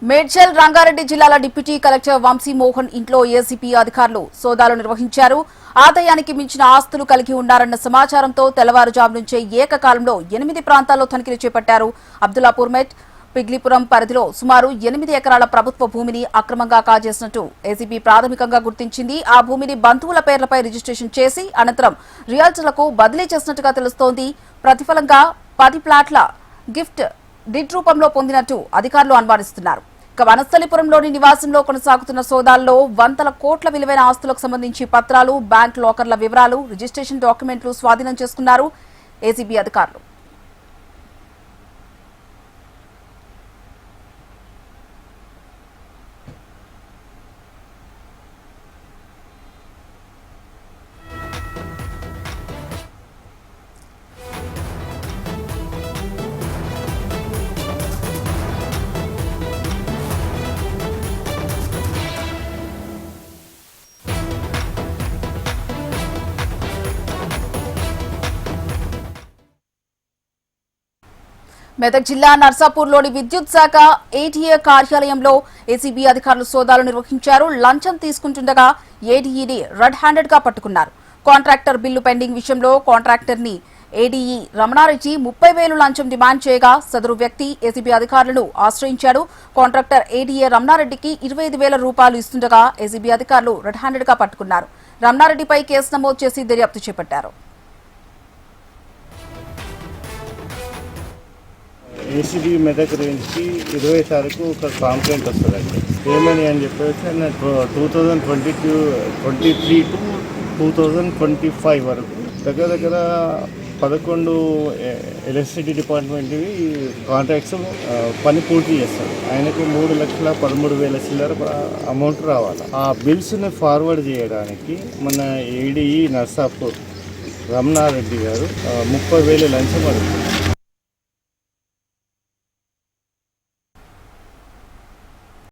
మేడ్చల్ రంగారెడ్డి జిల్లాల deputy collector Vamsi Mohan ఇంట్లో ACP అధికారులు సోదాలు నిర్వహించారు. ఆదాయానికి మించిన ఆస్తులు కలిగి ఉన్నారన్న సమాచారంతో తెల్లవారుజాము నుంచే ఏకకాలంలో 8 ప్రాంతాల్లో తనిఖీలు చేపట్టారు. అబ్దుల్లాపూర్ మెట్, పిగ్లీపురం పరిధిలో సుమారు 8 ఎకరాల ప్రభుత్వ భూమిని అక్రమంగా కాజేసినట్టు ఏసీబీ ప్రాథమికంగా గుర్తించింది. ఆ భూమిని బంధువుల పేర్లపై రిజిస్ట్రేషన్ చేసి అనంతరం రియల్టర్లకు బదిలీ చేసినట్టుగా తెలుస్తోంది. ప్రతిఫలంగా 10 ప్లాట్ల గిఫ్ట్ డిడ్ రూపంలో పొందినట్టు అధికారులు అనుమానిస్తున్నారు. ఇక వనస్థలిపురంలోని నివాసంలో కొనసాగుతున్న సోదాల్లో వందల కోట్ల విలువైన ఆస్తులకు సంబంధించి పత్రాలు, బ్యాంక్ లాకర్ల వివరాలు, రిజిస్ట్రేషన్ డాక్యుమెంట్లు స్వాధీనం చేసుకున్నారు ఏసీబీ అధికారులు. మెదక్ జిల్లా నర్సాపూర్లోని విద్యుత్ శాఖ ఏటీఏ కార్యాలయంలో ఏసీబీ అధికారులు సోదాలు నిర్వహించారు. లంచం తీసుకుంటుండగా ఏడీఈని రెడ్ హ్యాండెడ్ గా పట్టుకున్నారు. కాంట్రాక్టర్ బిల్లు పెండింగ్ విషయంలో కాంట్రాక్టర్ ని ఏడీఈ రమణారెడ్డి 30,000 లంచం డిమాండ్ చేయగా సదరు వ్యక్తి ఏసీబీ అధికారులను ఆశ్రయించాడు. కాంట్రాక్టర్ ఏడీఏ రమణారెడ్డికి 25,000 రూపాయలు ఇస్తుండగా ఏసీబీ అధికారులు రెడ్ హ్యాండెడ్ గా పట్టుకున్నారు. రమణారెడ్డిపై కేసు నమోదు చేసి దర్యాప్తు చేపట్టారు. ఏసీబీ మెదక్ రేంజ్కి 20 తారీఖు ఒక కాంప్లైంట్ వస్తుందండి. ఏమని అని చెప్పేసి 2023 టు 2025 వరకు దగ్గర 11 ఎలక్ట్రిసిటీ డిపార్ట్మెంట్వి కాంట్రాక్ట్స్ పని పూర్తి చేస్తారు. ఆయనకు 3,13,000 చిల్లర అమౌంట్ రావాలి. ఆ బిల్స్ని ఫార్వర్డ్ చేయడానికి మన ఏడీఈ నర్సాపూర్ రమణారెడ్డి గారు 30,000 లంచం అడుగుతుంది.